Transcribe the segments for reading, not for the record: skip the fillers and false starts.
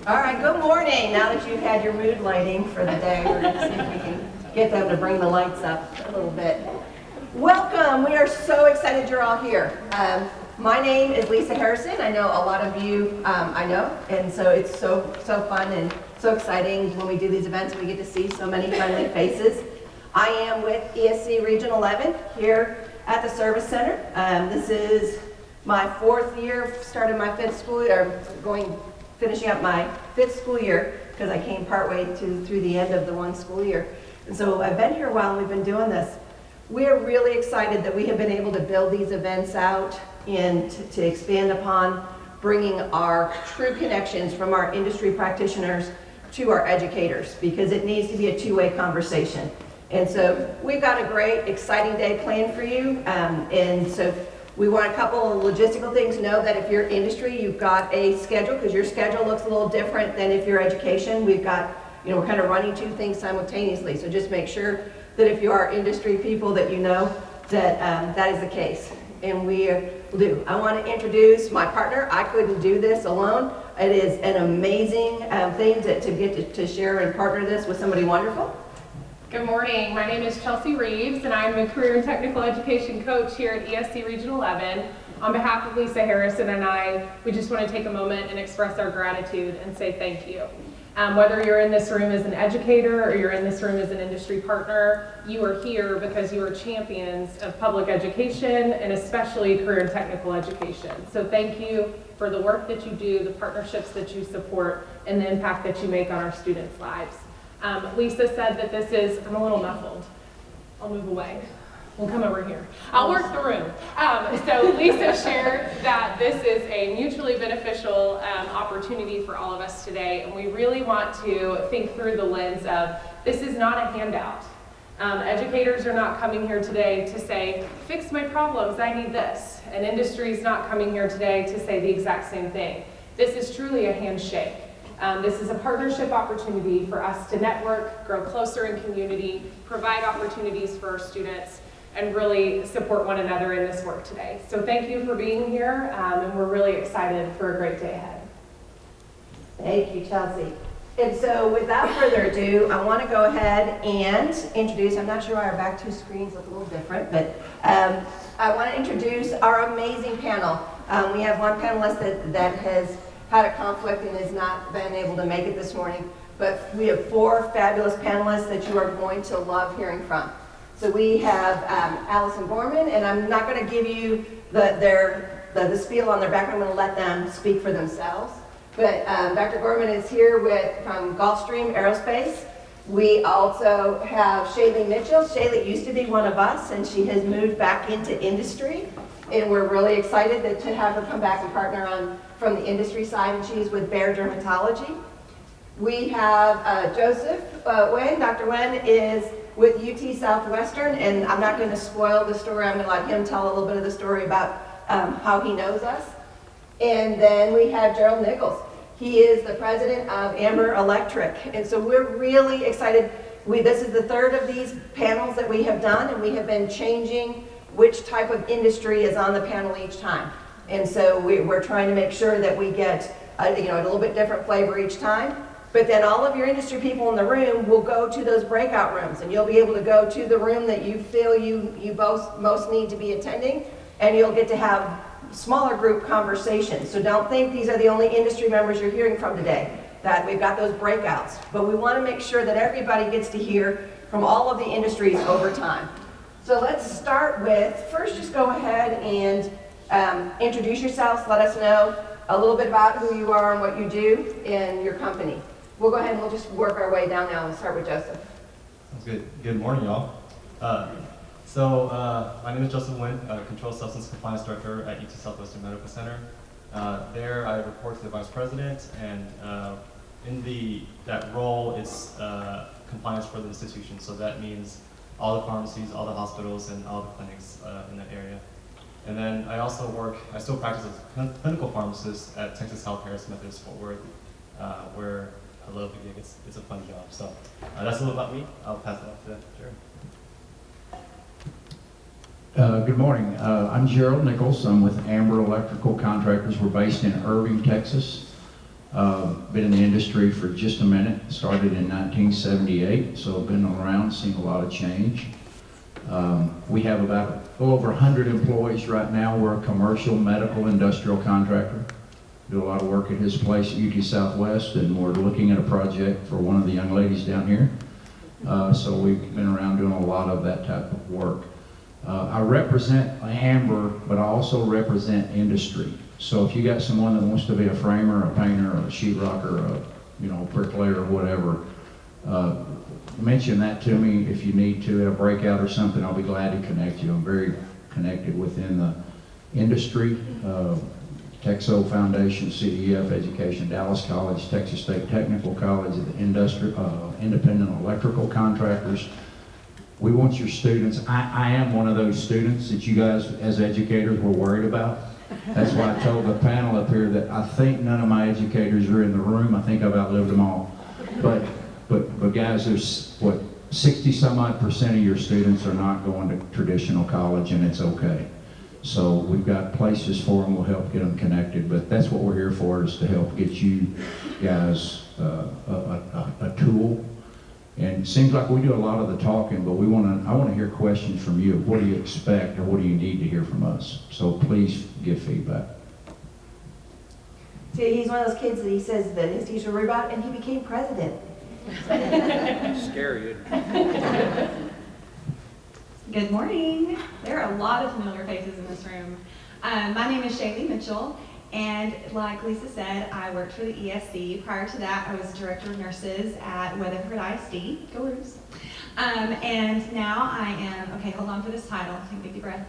All right, good morning. Now that you've had your mood lighting for the day, we're going to see if we can get them to bring the lights up a little bit. Welcome. We are so excited you're all here. My name is Lisa Harrison. I know a lot of you I know, and so it's so fun and so exciting when we do these events. We get to see so many friendly faces. I am with ESC Region 11 here at the Service Center. This is my 4th year, started my 5th school year, finishing up my 5th school year because I came partway through the end of the one school year. And so I've been here a while and we've been doing this. We're really excited that we have been able to build these events out and to expand upon bringing our true connections from our industry practitioners to our educators, because it needs to be a two-way conversation. And so we've got a great, exciting day planned for you. And so we want a couple of logistical things. Know that if you're industry, you've got a schedule, because your schedule looks a little different than if you're education. We've got, we're kind of running two things simultaneously. So just make sure that if you are industry people that you know that that is the case. And we do. I want to introduce my partner. I couldn't do this alone. It is an amazing thing to get to share and partner this with somebody wonderful. Good morning. My name is Chelsea Reeves, and I'm a career and technical education coach here at ESC Region 11. On behalf of Lisa Harrison and I, we just want to take a moment and express our gratitude and say thank you. Whether you're in this room as an educator or you're in this room as an industry partner, you are here because you are champions of public education and especially career and technical education. So thank you for the work that you do, the partnerships that you support, and the impact that you make on our students' lives. Lisa said that this is, I'm a little muffled. I'll move away. We'll come over here. I'll work the room. So Lisa shared that this is a mutually beneficial opportunity for all of us today, and we really want to think through the lens of this is not a handout. Educators are not coming here today to say, fix my problems, I need this. And industry is not coming here today to say the exact same thing. This is truly a handshake. This is a partnership opportunity for us to network, grow closer in community, provide opportunities for our students, and really support one another in this work today. So thank you for being here, and we're really excited for a great day ahead. Thank you, Chelsea. And so without further ado, I want to go ahead and introduce, I'm not sure why our back two screens look a little different, but I want to introduce our amazing panel. We have one panelist that has had a conflict and has not been able to make it this morning, but we have 4 fabulous panelists that you are going to love hearing from. So we have Allison Gorman, and I'm not going to give you the spiel on their background. I'm going to let them speak for themselves. But Dr. Gorman is here from Gulfstream Aerospace. We also have Shaylee Mitchell. Shaylee used to be one of us, and she has moved back into industry. And we're really excited to have her come back and partner from the industry side, and she's with Bayer Dermatology. We have Joseph Wen. Dr. Wen is with UT Southwestern, and I'm not going to spoil the story. I'm going to let him tell a little bit of the story about how he knows us. And then we have Gerald Nichols. He is the president of Amber Electric, and so we're really excited. This is the 3rd of these panels that we have done, and we have been changing which type of industry is on the panel each time. And so we're trying to make sure that we get a little bit different flavor each time. But then all of your industry people in the room will go to those breakout rooms, and you'll be able to go to the room that you feel you most need to be attending, and you'll get to have smaller group conversations. So don't think these are the only industry members you're hearing from today, that we've got those breakouts. But we want to make sure that everybody gets to hear from all of the industries over time. So let's start with, first just go ahead and introduce yourselves, let us know a little bit about who you are and what you do in your company. We'll go ahead and we'll just work our way down now and start with Joseph. Sounds good. Good morning, y'all. My name is Joseph Wen, Controlled Substance Compliance Director at UT Southwestern Medical Center. There I report to the Vice President, and in that role it's compliance for the institution. So that means all the pharmacies, all the hospitals, and all the clinics in that area. And then I still practice as a clinical pharmacist at Texas Harris Methodist Fort Worth, where I love the gig. It's a fun job. So that's a little about me. I'll pass it off to Jared. Good morning. I'm Gerald Nichols. I'm with Amber Electrical Contractors. We're based in Irving, Texas. Been in the industry for just a minute, started in 1978, so I've been around, seen a lot of change. We have about a little over 100 employees right now. We're a commercial, medical, industrial contractor. Do a lot of work at his place at UT Southwest, and we're looking at a project for one of the young ladies down here. So we've been around doing a lot of that type of work. I represent Amber, but I also represent industry. So if you got someone that wants to be a framer, a painter, a sheetrocker, a bricklayer, or whatever, mention that to me if you need to at a breakout or something. I'll be glad to connect you. I'm very connected within the industry. Texo Foundation, CTE Education, Dallas College, Texas State Technical College, the independent electrical contractors. We want your students. I am one of those students that you guys as educators were worried about. That's why I told the panel up here that I think none of my educators are in the room. I think I've outlived them all. But guys, there's 60-some-odd% of your students are not going to traditional college, and it's okay. So we've got places for them. We'll help get them connected. But that's what we're here for, is to help get you guys a tool. And it seems like we do a lot of the talking, but I want to hear questions from you. What do you expect, or what do you need to hear from us? So please give feedback. See, he's one of those kids that he says that his teacher worried about, and he became president. Scary. Good morning. There are a lot of familiar faces in this room. My name is Shaylee Mitchell, and like Lisa said, I worked for the ESC. Prior to that, I was Director of Nurses at Weatherford ISD. Go Roos. And now I am, okay, hold on for this title, take a big breath,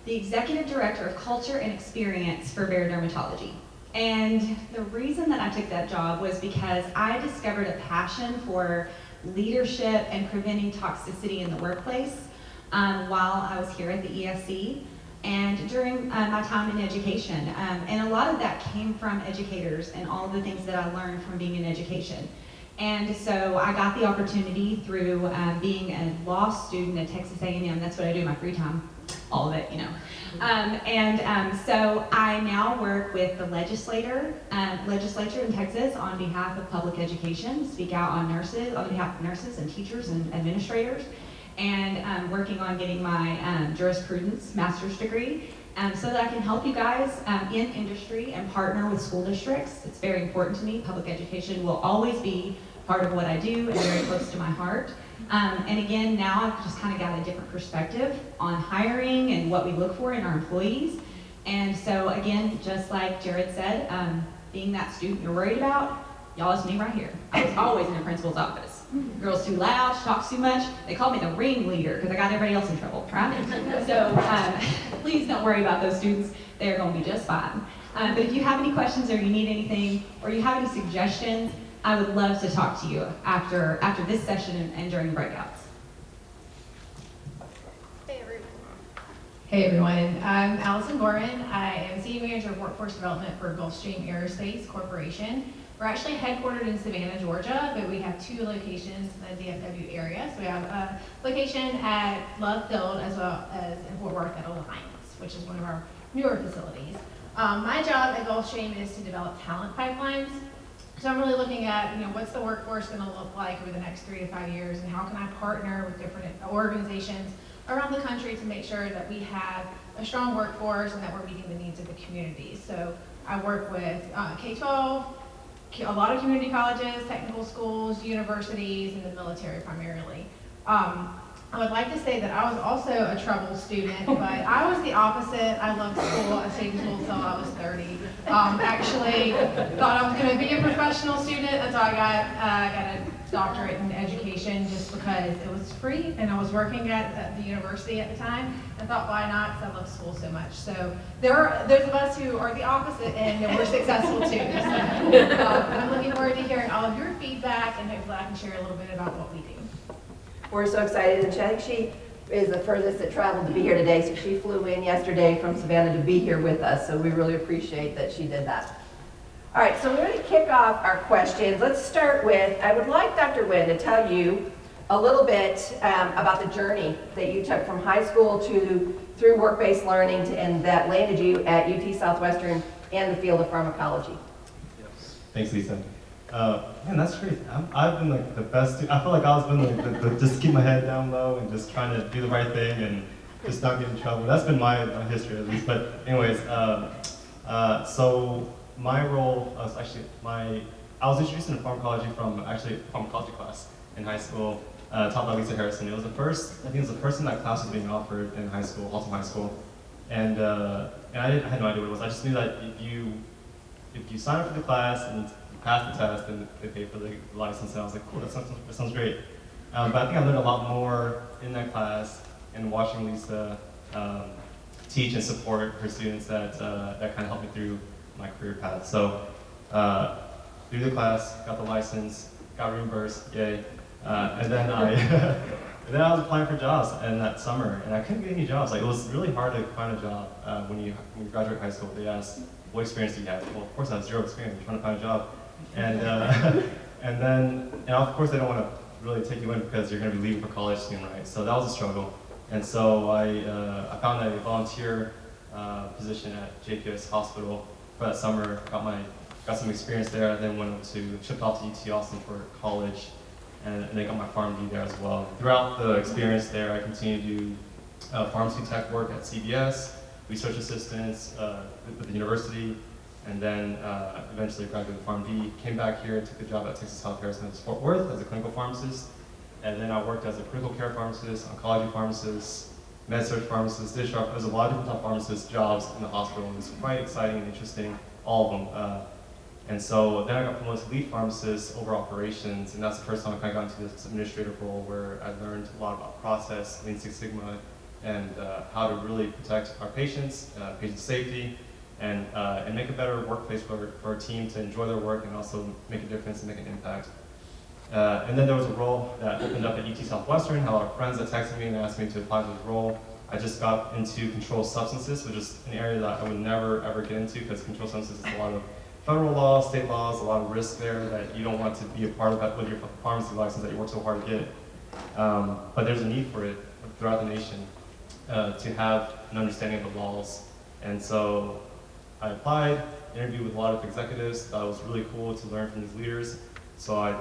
the Executive Director of Culture and Experience for Bayer Dermatology. And the reason that I took that job was because I discovered a passion for leadership and preventing toxicity in the workplace while I was here at the ESC and during my time in education. And a lot of that came from educators and all the things that I learned from being in education. And so I got the opportunity through being a law student at Texas A&M. That's what I do in my free time, all of it, you know. So I now work with the legislature in Texas on behalf of public education, speak out on behalf of nurses and teachers and administrators, and working on getting my jurisprudence master's degree so that I can help you guys in industry and partner with school districts. It's very important to me. Public education will always be part of what I do and very close to my heart. And again, now I've just kind of got a different perspective on hiring and what we look for in our employees. And so again, just like Jared said, being that student you're worried about, y'all, it's me right here. I was always in the principal's office. Girl's too loud, she talks too much. They call me the ringleader because I got everybody else in trouble, right? So please don't worry about those students. They're going to be just fine. But if you have any questions or you need anything or you have any suggestions, I would love to talk to you after this session and during breakouts. Hey everyone, I'm Allison Gorman. I am Senior Manager of Workforce Development for Gulfstream Aerospace Corporation. We're actually headquartered in Savannah, Georgia, but we have 2 locations in the DFW area. So we have a location at Love Field as well as in Fort Worth at Alliance, which is one of our newer facilities. My job at Gulfstream is to develop talent pipelines. So I'm really looking at, what's the workforce going to look like over the next 3 to 5 years, and how can I partner with different organizations around the country to make sure that we have a strong workforce and that we're meeting the needs of the community. So I work with K-12, a lot of community colleges, technical schools, universities, and the military primarily. I would like to say that I was also a troubled student, but I was the opposite. I loved school. I stayed in school until I was 30. Actually, thought I was going to be a professional student. That's why I got a doctorate in education, just because it was free and I was working at the university at the time. I thought, why not? Because I love school so much. So there's of us who are the opposite end, and we're successful too. So I'm looking forward to hearing all of your feedback, and hopefully I can share a little bit about what we do. We're so excited, and I think she is the furthest that traveled to be here today, so she flew in yesterday from Savannah to be here with us, so we really appreciate that she did that. All right, so we're going to kick off our questions. Let's start with, I would like Dr. Wynn to tell you a little bit about the journey that you took from high school through work-based learning and that landed you at UT Southwestern and the field of pharmacology. Yes. Thanks, Lisa. Man, that's crazy. I've been like the best. I feel like I've been like just keep my head down low and just trying to do the right thing and just not get in trouble. That's been my history at least. But anyways, so my role was actually I was introduced into pharmacology from actually a pharmacology class in high school, taught by Lisa Harrison. It was the first, I think it was the first time that class was being offered in high school, Haltom High School. And I had no idea what it was. I just knew that if you sign up for the class and you pass the test, then they pay for the license. And I was like, cool, that sounds great. But I think I learned a lot more in that class and watching Lisa teach and support her students that kind of helped me through my career path. So through the class, got the license, got reimbursed, yay. And then I was applying for jobs in that summer, and I couldn't get any jobs. Like, it was really hard to find a job when you graduate high school. They asked, what experience do you have? Well, of course I have 0 experience. I'm trying to find a job. And and of course they don't want to really take you in because you're going to be leaving for college soon, right? So that was a struggle. And so I found a volunteer position at JPS Hospital for that summer. Got some experience there. Then shipped off to UT Austin for college, and then got my PharmD there as well. Throughout the experience there, I continued to do pharmacy tech work at CVS, research assistants with the university, and then eventually graduated PharmD. Came back here, took a job at Texas CCMR Summit Fort Worth as a clinical pharmacist, and then I worked as a critical care pharmacist, oncology pharmacist, med surg pharmacist, discharge. There's a lot of different type of pharmacist jobs in the hospital. It was quite exciting and interesting, all of them. And so then I got promoted to lead pharmacist over operations, and that's the first time I kind of got into this administrative role where I learned a lot about process, Lean Six Sigma, and how to really protect our patients, patient safety, and make a better workplace for our team to enjoy their work and also make a difference and make an impact. And then there was a role that opened up at UT Southwestern. Had a lot of friends that texted me and asked me to apply for this role. I just got into controlled substances, which is an area that I would never ever get into because controlled substances is a lot of federal laws, state laws, a lot of risk there that you don't want to be a part of that with your pharmacy license that you work so hard to get. But there's a need for it throughout the nation to have an understanding of the laws. And so I applied, interviewed with a lot of executives. That was really cool to learn from these leaders. So I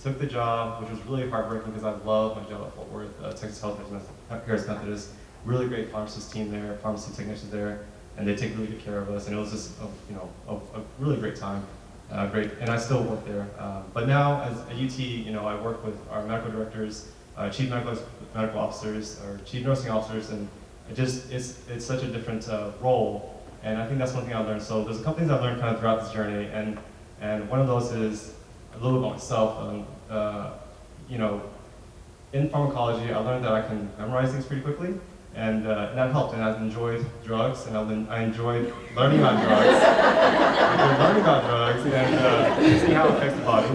took the job, which was really heartbreaking because I love my job at Fort Worth, Texas Harris Methodist. Really great pharmacist team there, pharmacy technicians there, and they take really good care of us. And it was just a really great time. Great, and I still work there. But now as a UT, I work with our medical directors, chief medical officers, or chief nursing officers, and it's such a different role. And I think that's one thing I learned. So there's a couple things I've learned kind of throughout this journey, and one of those is a little bit about myself. In pharmacology, I learned that I can memorize things pretty quickly, and that helped. And I've enjoyed drugs, and I enjoyed learning about drugs. And seeing how it affects the body.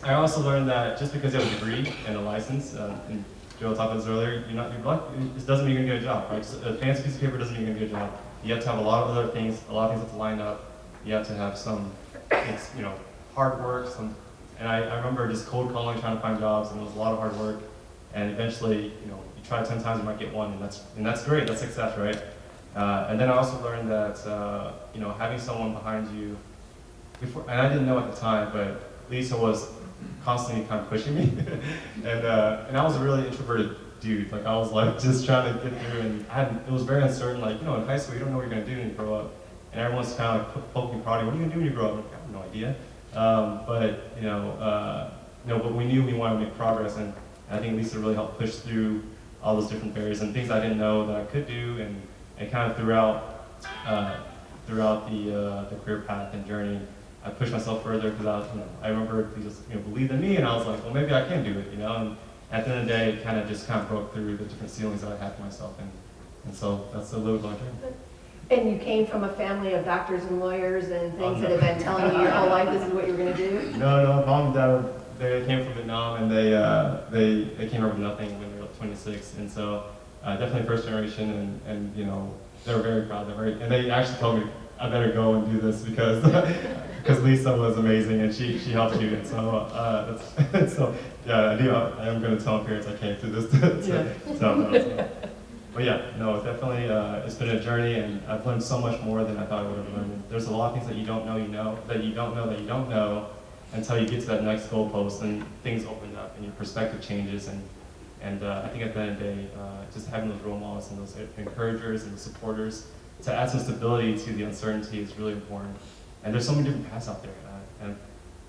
I also learned that just because you have a degree and a license, and Joe talked about this earlier, it doesn't mean you're gonna get a job, right? So a fancy piece of paper doesn't mean you're gonna get a job. You have to have a lot of other things, have to line up. You have to have some, hard work. And I remember just cold calling, trying to find jobs, and it was a lot of hard work. And eventually, you try 10 times, you might get one, and that's great. That's success, right? And then I also learned that having someone behind you, and I didn't know at the time, but Lisa was constantly kind of pushing me, and I was a really introverted dude. Like I was like just trying to get through, and it was very uncertain. Like in high school, you don't know what you're gonna do when you grow up, and everyone's kind of like poking, prodding. What are you gonna do when you grow up? I'm like, I have no idea. But we knew we wanted to make progress, and I think Lisa really helped push through all those different barriers and things I didn't know that I could do, and kind of throughout the career path and journey, I pushed myself further because I remember he just believed in me, and I was like, well, maybe I can do it, And at the end of the day, it kind of broke through the different ceilings that I had for myself, and so that's a little bit of my journey. And you came from a family of doctors and lawyers and things that have been telling you your whole life this is what you're going to do? No, mom and dad, they came from Vietnam, and they came over with nothing when they were 26, and so definitely first generation, and they were very proud. And they actually told me I better go and do this because Lisa was amazing and she helped you, and so I am going to tell my parents I came through this to tell them. So. But yeah, no, definitely, it's been a journey, and I've learned so much more than I thought I would have learned. there's a lot of things that you don't know, that you don't know, until you get to that next goalpost and things open up and your perspective changes. And I think at the end of the day, just having those role models and those encouragers and the supporters to add some stability to the uncertainty is really important. And there's so many different paths out there.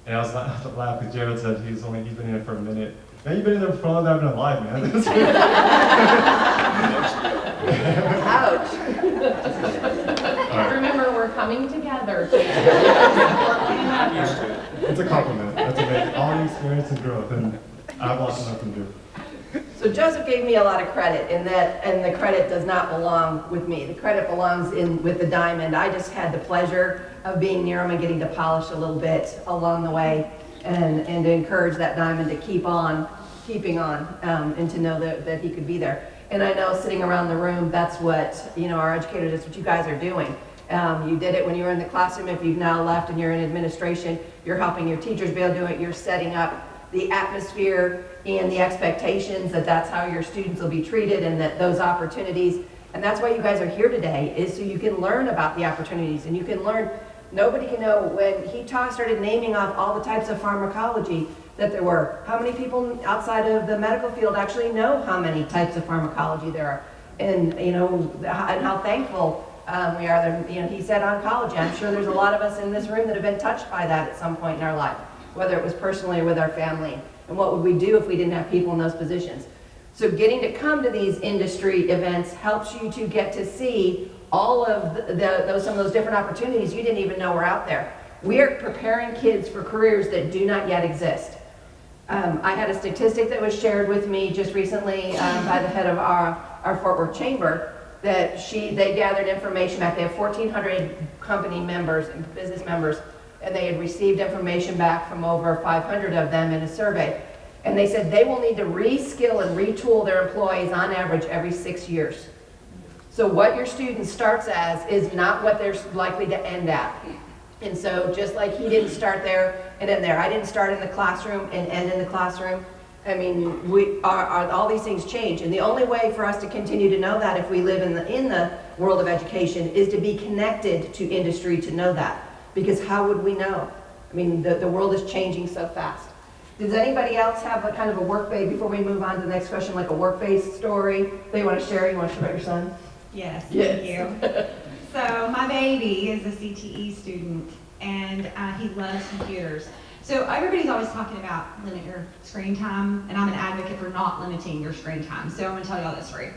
And I was laughing because Jared said he's been in it for a minute. Man, you've been in there for longer than I've been alive, man. Ouch. Remember, we're coming together. It's a compliment. That's amazing. All the experience and growth, and I have lots of nothing to do. So Joseph gave me a lot of credit in that, and the credit does not belong with me. The credit belongs with the diamond. I just had the pleasure of being near him and getting to polish a little bit along the way, and to encourage that diamond to keep on keeping on, and to know that he could be there. And I know sitting around the room, that's what, our educators, that's what you guys are doing. You did it when you were in the classroom. If you've now left and you're in administration, you're helping your teachers be able to do it. You're setting up the atmosphere and the expectations that that's how your students will be treated, and that those opportunities, and that's why you guys are here today, is so you can learn about the opportunities, and you can learn. Nobody can know. When he started naming off all the types of pharmacology that there were, how many people outside of the medical field actually know how many types of pharmacology there are, and and how thankful we are there. He said oncology. I'm sure there's a lot of us in this room that have been touched by that at some point in our life, whether it was personally or with our family. And what would we do if we didn't have people in those positions? So getting to come to these industry events helps you to get to see all of some of those different opportunities you didn't even know were out there. We are preparing kids for careers that do not yet exist. I had a statistic that was shared with me just recently by the head of our Fort Worth Chamber, that they gathered information back. They have 1,400 company members and business members, and they had received information back from over 500 of them in a survey. And they said they will need to reskill and retool their employees on average every 6 years. So what your student starts as is not what they're likely to end at. And so just like he didn't start there and end there, I didn't start in the classroom and end in the classroom. I mean, all these things change, and the only way for us to continue to know that if we live in the world of education is to be connected to industry to know that. Because how would we know? I mean, the world is changing so fast. Does anybody else have a kind of a work-based, before we move on to the next question, like a work-based story they want to share? You want to share about your son? Yes, Yes. thank you. So my baby is a CTE student, and he loves computers. So everybody's always talking about limit your screen time, and I'm an advocate for not limiting your screen time. So I'm going to tell y'all this story.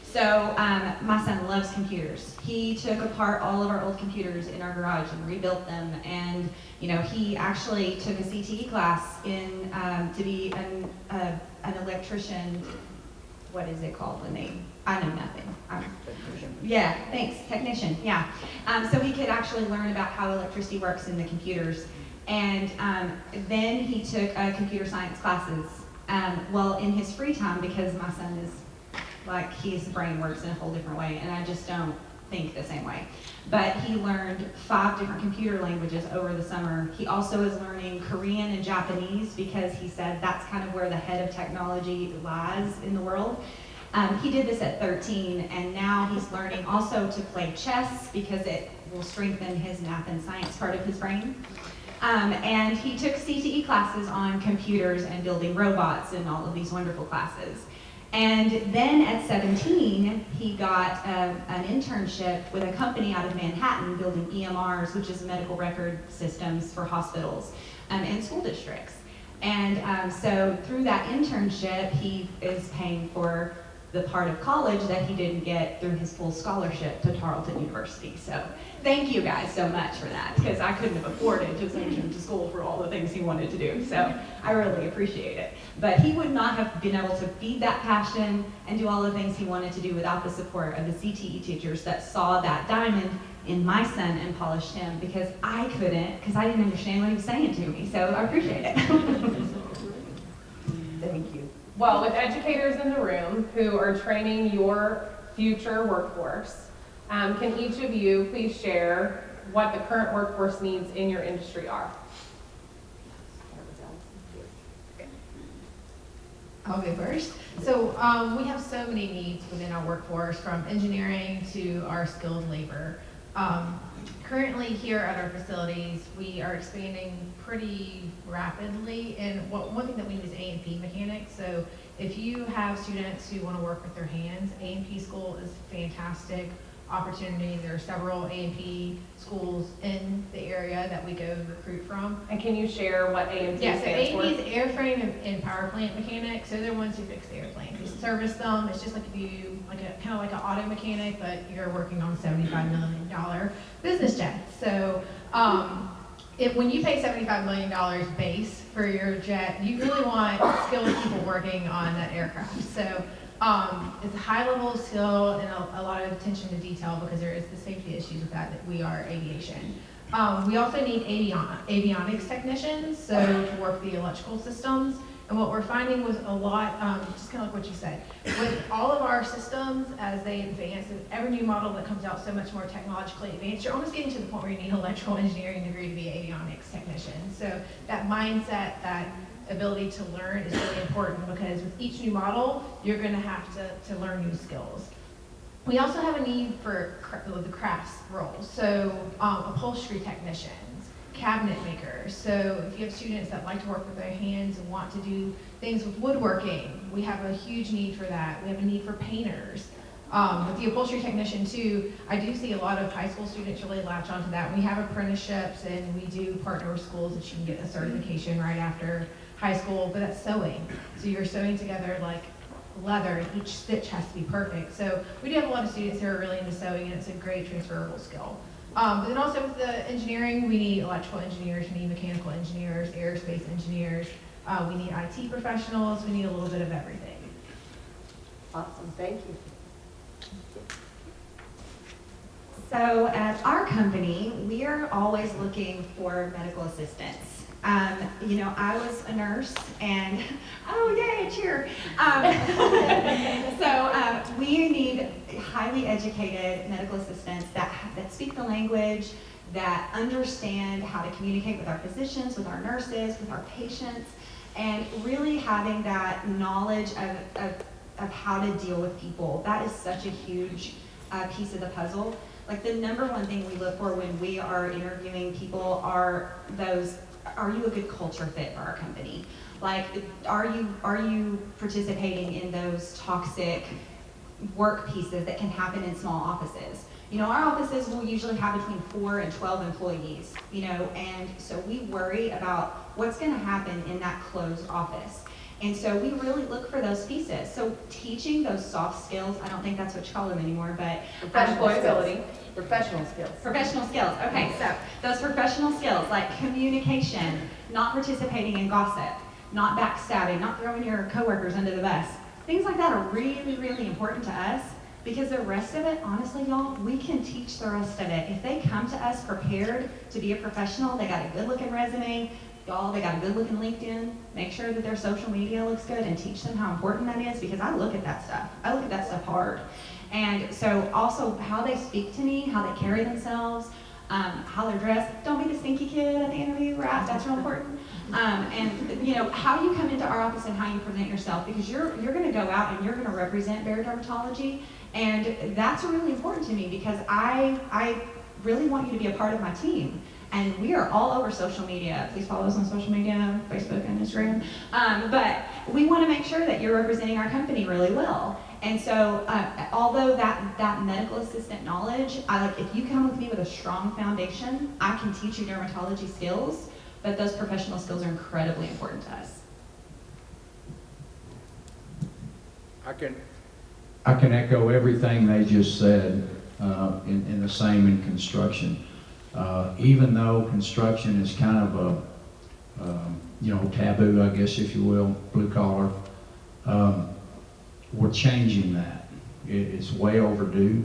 So my son loves computers. He took apart all of our old computers in our garage and rebuilt them. And he actually took a CTE class in to be an electrician. What is it called? The name? I know nothing. Yeah, thanks, technician. Yeah. So he could actually learn about how electricity works in the computers. And then he took computer science classes. Well, in his free time, because my son is his brain works in a whole different way, and I just don't think the same way. But he learned 5 different computer languages over the summer. He also is learning Korean and Japanese, because he said that's kind of where the head of technology lies in the world. He did this at 13, and now he's learning also to play chess, because it will strengthen his math and science part of his brain. And he took CTE classes on computers and building robots and all of these wonderful classes. And then at 17, he got an internship with a company out of Manhattan building EMRs, which is medical record systems for hospitals and school districts. And so through that internship, he is paying for the part of college that he didn't get through his full scholarship to Tarleton University. So thank you guys so much for that, because I couldn't have afforded to send him to school for all the things he wanted to do. So I really appreciate it. But he would not have been able to feed that passion and do all the things he wanted to do without the support of the CTE teachers that saw that diamond in my son and polished him, because I couldn't, because I didn't understand what he was saying to me. So I appreciate it. Thank you. Well, with educators in the room who are training your future workforce, can each of you please share what the current workforce needs in your industry are? I'll go first. So we have so many needs within our workforce, from engineering to our skilled labor. Currently here at our facilities, we are expanding pretty rapidly, and one thing that we need is A&P mechanics. So if you have students who want to work with their hands, A&P school is a fantastic opportunity. There are several A&P schools in the area that we go recruit from. And can you share what AMT Yeah, so stands for? A&P is airframe and power plant mechanics. So they're the ones who fix the airplanes. You service them. It's just like if you, kind of like an auto mechanic, but you're working on $75 million business jets. So when you pay $75 million base for your jet, you really want skilled people working on that aircraft. So it's a high level of skill and a lot of attention to detail because there is the safety issues with that we are aviation. We also need avionics technicians, so to work the electrical systems. And what we're finding was a lot, just kind of like what you said, with all of our systems as they advance, and every new model that comes out so much more technologically advanced, you're almost getting to the point where you need an electrical engineering degree to be an avionics technician. So that mindset, that ability to learn is really important because with each new model, you're going to have to learn new skills. We also have a need for the crafts roles, so upholstery technicians, cabinet makers. So if you have students that like to work with their hands and want to do things with woodworking, we have a huge need for that. We have a need for painters. With the upholstery technician too, I do see a lot of high school students really latch onto that. We have apprenticeships and we do partner with schools that you can get a certification right after high school, but that's sewing. So you're sewing together like leather and each stitch has to be perfect. So we do have a lot of students who are really into sewing and it's a great transferable skill. But then also with the engineering, we need electrical engineers, we need mechanical engineers, aerospace engineers, we need IT professionals, we need a little bit of everything. Awesome, thank you. So at our company, we are always looking for medical assistants. I was a nurse and, oh yay, cheer. We need highly educated medical assistants that speak the language, that understand how to communicate with our physicians, with our nurses, with our patients, and really having that knowledge of how to deal with people. That is such a huge piece of the puzzle. Like the number one thing we look for when we are interviewing people are you a good culture fit for our company? Like, are you participating in those toxic work pieces that can happen in small offices? Our offices will usually have between 4 and 12 employees, and so we worry about what's gonna happen in that closed office. And so we really look for those pieces. So teaching those soft skills, I don't think that's what you call them anymore, but Employability. Professional skills. Professional skills. Okay, so those professional skills like communication, not participating in gossip, not backstabbing, not throwing your coworkers under the bus. Things like that are really, really important to us because the rest of it, honestly, y'all, we can teach the rest of it. If they come to us prepared to be a professional, they got a good looking resume, y'all, they got a good looking LinkedIn, make sure that their social media looks good and teach them how important that is because I look at that stuff. I look at that stuff hard. And so also how they speak to me, how they carry themselves, how they're dressed. Don't be the stinky kid at the interview, right? That's real important. And how you come into our office and how you present yourself because you're gonna go out and you're gonna represent Bayer Dermatology. And that's really important to me because I really want you to be a part of my team. And we are all over social media. Please follow us on social media, Facebook and Instagram. But we want to make sure that you're representing our company really well. And so, although that medical assistant knowledge, if you come with me with a strong foundation, I can teach you dermatology skills, but those professional skills are incredibly important to us. I can echo everything they just said, in the same in construction. Even though construction is kind of a taboo, I guess, if you will, blue collar, we're changing that. It's way overdue.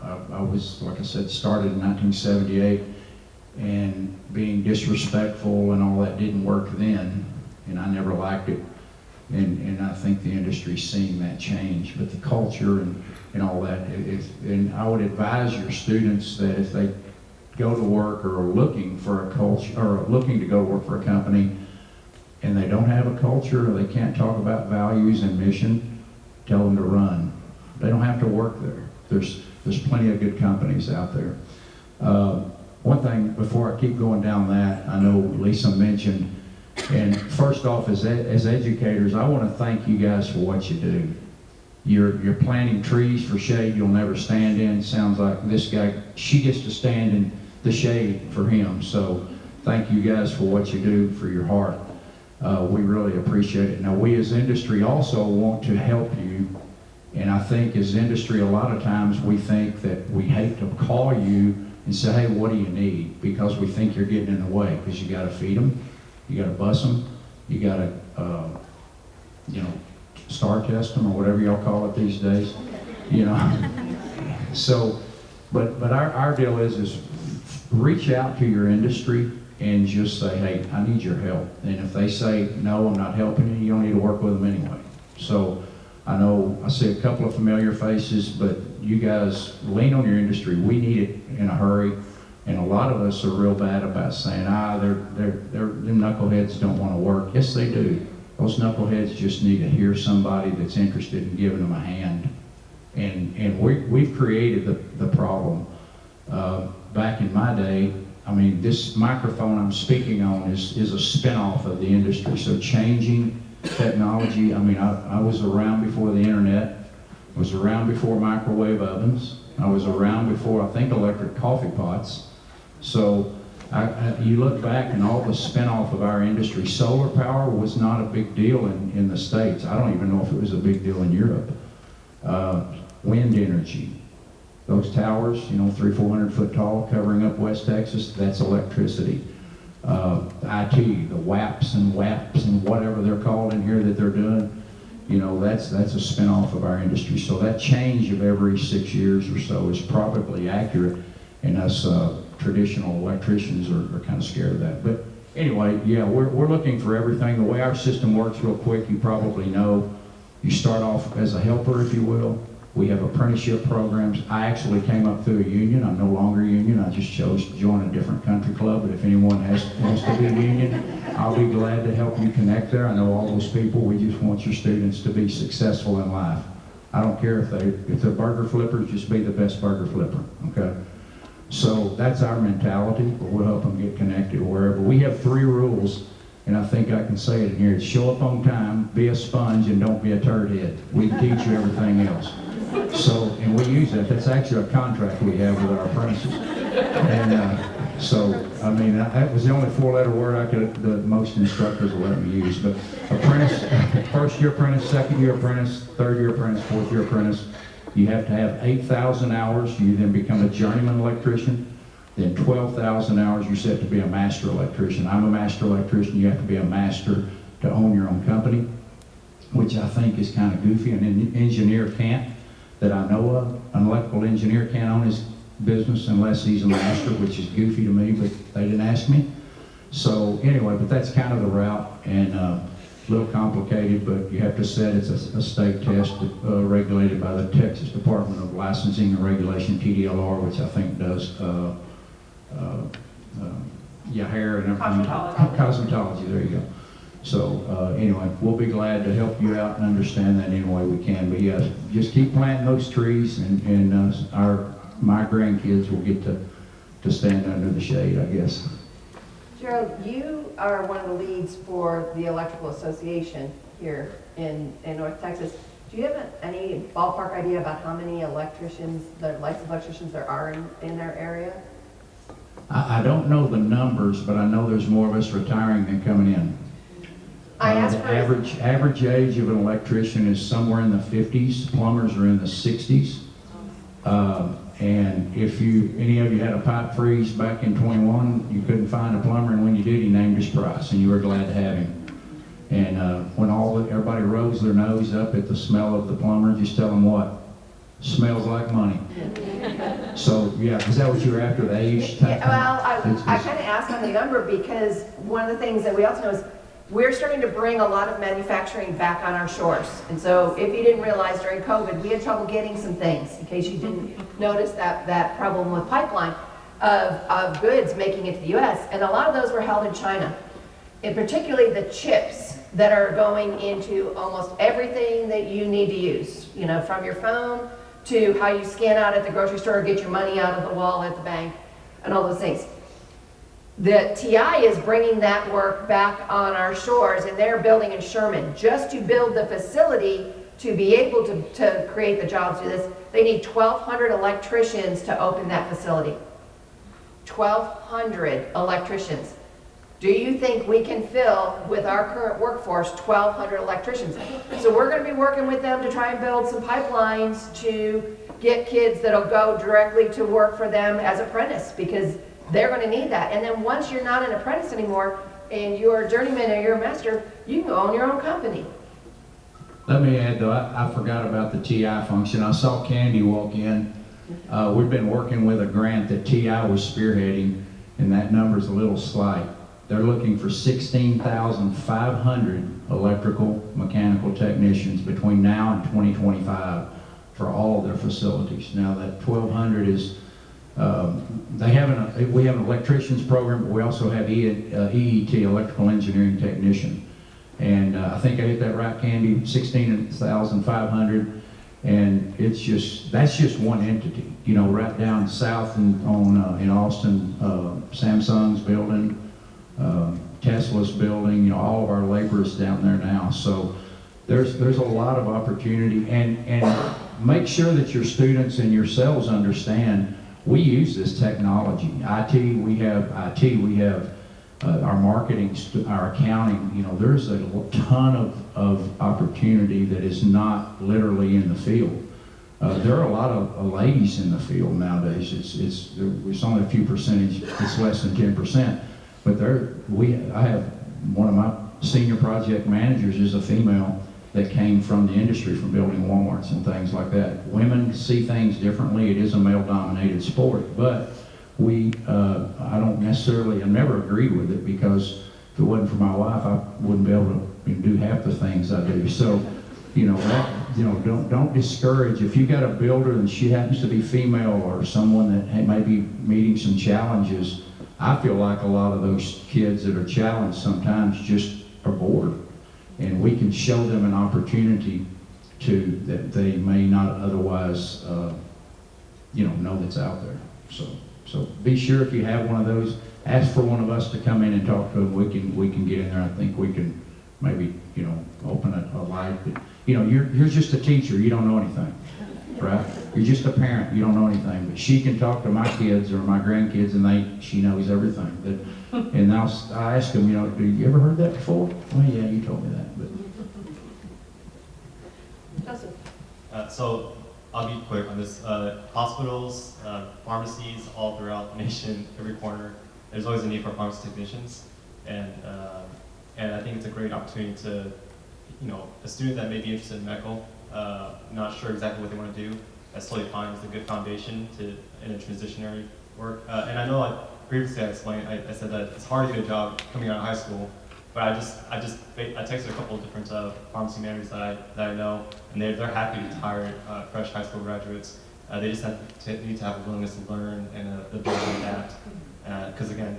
I was, like I said, started in 1978, and being disrespectful and all that didn't work then, and I never liked it. And I think the industry's seeing that change, but the culture and all that, and I would advise your students that if they go to work or are looking for a culture or looking to go work for a company and they don't have a culture or they can't talk about values and mission, tell them to run. They don't have to work there. There's plenty of good companies out there. one thing, before I keep going down that, I know Lisa mentioned, and first off, as educators, I want to thank you guys for what you do. You're planting trees for shade you'll never stand in. Sounds like this guy, she gets to stand in the shade for him. So thank you guys for what you do, for your heart. We really appreciate it. Now, we as industry also want to help you. And I think as industry, a lot of times we think that we hate to call you and say, hey, what do you need? Because we think you're getting in the way, because you got to feed them, you got to bus them, you got to, star test them, or whatever y'all call it these days, So, but our deal is reach out to your industry and just say, hey, I need your help. And if they say, no, I'm not helping you, you don't need to work with them anyway. So I know I see a couple of familiar faces, but you guys lean on your industry. We need it in a hurry. And a lot of us are real bad about saying, them knuckleheads don't want to work. Yes, they do. Those knuckleheads just need to hear somebody that's interested in giving them a hand. And we've created the problem. Back in my day, I mean, this microphone I'm speaking on is a spinoff of the industry. So changing technology, I mean, I was around before the internet, I was around before microwave ovens, I was around before, I think, electric coffee pots. So you look back and all the spinoff of our industry, solar power was not a big deal in the States. I don't even know if it was a big deal in Europe. Wind energy, those towers, 300-400 foot tall, covering up West Texas, that's electricity. IT, the WAPs and WAPs and whatever they're called in here that they're doing, that's a spinoff of our industry. So that change of every 6 years or so is probably accurate, and us traditional electricians are kind of scared of that. But anyway, yeah, we're looking for everything. The way our system works, real quick, you probably know, you start off as a helper, if you will. We have apprenticeship programs. I actually came up through a union. I'm no longer a union. I just chose to join a different country club. But if anyone wants to be a union, I'll be glad to help you connect there. I know all those people. We just want your students to be successful in life. I don't care if they're burger flippers, just be the best burger flipper, okay? So that's our mentality, but we'll help them get connected wherever. We have 3 rules, and I think I can say it in here. It's show up on time, be a sponge, and don't be a turd head. We teach you everything else. So, and we use that. That's actually a contract we have with our apprentices. And so, I mean, that was the only 4-letter word the most instructors will let me use. But apprentice, first year apprentice, second year apprentice, third year apprentice, fourth year apprentice. You have to have 8,000 hours. You then become a journeyman electrician. Then 12,000 hours, you're set to be a master electrician. I'm a master electrician. You have to be a master to own your own company, which I think is kind of goofy. An engineer can't, that I know of. An electrical engineer can't own his business unless he's a master, which is goofy to me, but they didn't ask me. So anyway, but that's kind of the route, and a little complicated, but you have to set, it's a state test regulated by the Texas Department of Licensing and Regulation, TDLR, which I think does hair and everything. Cosmetology, there you go. So anyway, we'll be glad to help you out and understand that any way we can. But yeah, just keep planting those trees, and my grandkids will get to stand under the shade, I guess. Gerald, you are one of the leads for the Electrical Association here in North Texas. Do you have any ballpark idea about how many electricians, licensed electricians there are in their area? I don't know the numbers, but I know there's more of us retiring than coming in. The average age of an electrician is somewhere in the 50s. Plumbers are in the 60s. And if any of you had a pipe freeze back in 21, you couldn't find a plumber, and when you did, he named his price, and you were glad to have him. And when everybody rose their nose up at the smell of the plumber, just tell them what? Smells like money. So, yeah, is that what you were after, the age? Yeah, well, I kind of asked on the number because one of the things that we also know is we're starting to bring a lot of manufacturing back on our shores. And so if you didn't realize during COVID, we had trouble getting some things, in case you didn't notice that problem with pipeline of goods making it to the U.S. And a lot of those were held in China. And particularly the chips that are going into almost everything that you need to use, from your phone to how you scan out at the grocery store or get your money out of the wall at the bank. and all those things. The TI is bringing that work back on our shores, and they're building in Sherman. Just to build the facility to be able to create the jobs, do this, they need 1,200 electricians to open that facility. 1,200 electricians. Do you think we can fill, with our current workforce, 1,200 electricians? So we're going to be working with them to try and build some pipelines to get kids that'll go directly to work for them as apprentice, because they're going to need that. And then once you're not an apprentice anymore and you're a journeyman or you're a master, you can go own your own company. Let me add though, I forgot about the TI function. I saw Candy walk in. We've been working with a grant that TI was spearheading, and that number's a little slight. They're looking for 16,500 electrical mechanical technicians between now and 2025 for all of their facilities. Now that 1,200 is, we have an electricians program, but we also have EET, electrical engineering technician. And I think I hit that right, Candy, 16,500. And it's just, that's just one entity. You know, right down south in Austin, Samsung's building, Tesla's building, you know, all of our labor is down there now. So there's a lot of opportunity, and make sure that your students and yourselves understand we use this technology. We have our marketing, our accounting, you know, there's a ton of opportunity that is not literally in the field. There are a lot of ladies in the field nowadays. It's only a few percentage, it's less than 10%. But I have one of my senior project managers is a female that came from the industry, from building Walmarts and things like that. Women see things differently. It is a male-dominated sport, but I don't necessarily, I never agreed with it, because if it wasn't for my wife, I wouldn't be able to do half the things I do. So, you know, don't discourage. If you got a builder and she happens to be female, or someone that may be meeting some challenges, I feel like a lot of those kids that are challenged sometimes just are bored, and we can show them an opportunity that they may not otherwise, know that's out there. So be sure, if you have one of those, ask for one of us to come in and talk to them. We can get in there. I think we can maybe, open a light. You're just a teacher. You don't know anything, right? You're just a parent. You don't know anything. But she can talk to my kids or my grandkids, and she knows everything. And I ask them, do you ever heard that before? Well, yeah, you told me that. But So I'll be quick on this. Hospitals, pharmacies, all throughout the nation, every corner, there's always a need for pharmacy technicians, and I think it's a great opportunity to, a student that may be interested in medical, not sure exactly what they want to do, that's totally fine. It's a good foundation in a transitionary work. And I know previously I explained, I said that it's hard to get a job coming out of high school, but I texted a couple of different pharmacy managers that I know, and they're happy to hire fresh high school graduates. They just need to have a willingness to learn and the ability to adapt. Because again,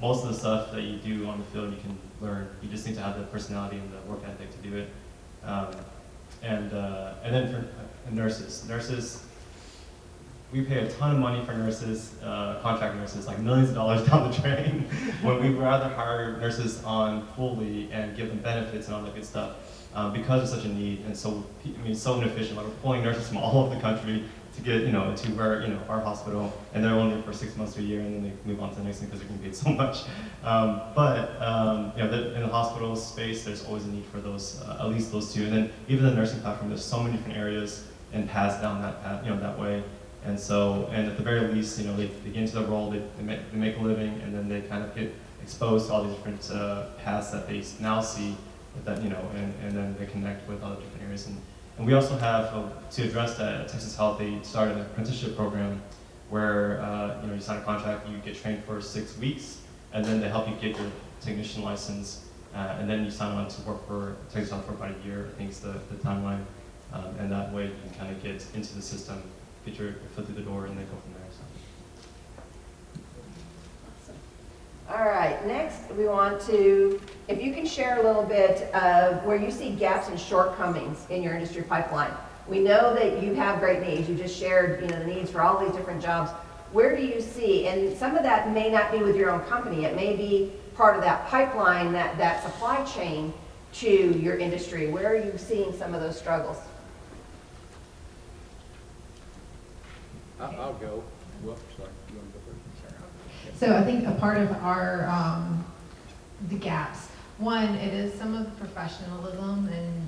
most of the stuff that you do on the field you can learn. You just need to have the personality and the work ethic to do it. And then for nurses, we pay a ton of money for nurses, contract nurses, like millions of dollars down the drain, when we'd rather hire nurses on fully and give them benefits and all that good stuff, because there's such a need, and so inefficient. Like, we're pulling nurses from all over the country to get, to where, our hospital, and they're only there for 6 months to a year, and then they move on to the next thing because they're getting paid so much. In the hospital space, there's always a need for those, at least those two. And then even the nursing platform, there's so many different areas and paths down that path, that way. And so, and at the very least, they get into the role, they make a living, and then they kind of get exposed to all these different paths that they now see, that, and then they connect with other different areas. And we also have, to address that, at Texas Health, they started an apprenticeship program where, you sign a contract, you get trained for 6 weeks, and then they help you get your technician license, and then you sign on to work for Texas Health for about a year, I think is the timeline. And that way you can kind of get into the system, get your foot through the door, and then go from there. All right, next we want to, if you can share a little bit of where you see gaps and shortcomings in your industry pipeline. We know that you have great needs. You just shared, the needs for all these different jobs. where do you see, and some of that may not be with your own company, it may be part of that pipeline, that supply chain to your industry. Where are you seeing some of those struggles? I'll go. Whoops, sorry. You want to go first? So I think a part of our, the gaps, one, it is some of the professionalism and,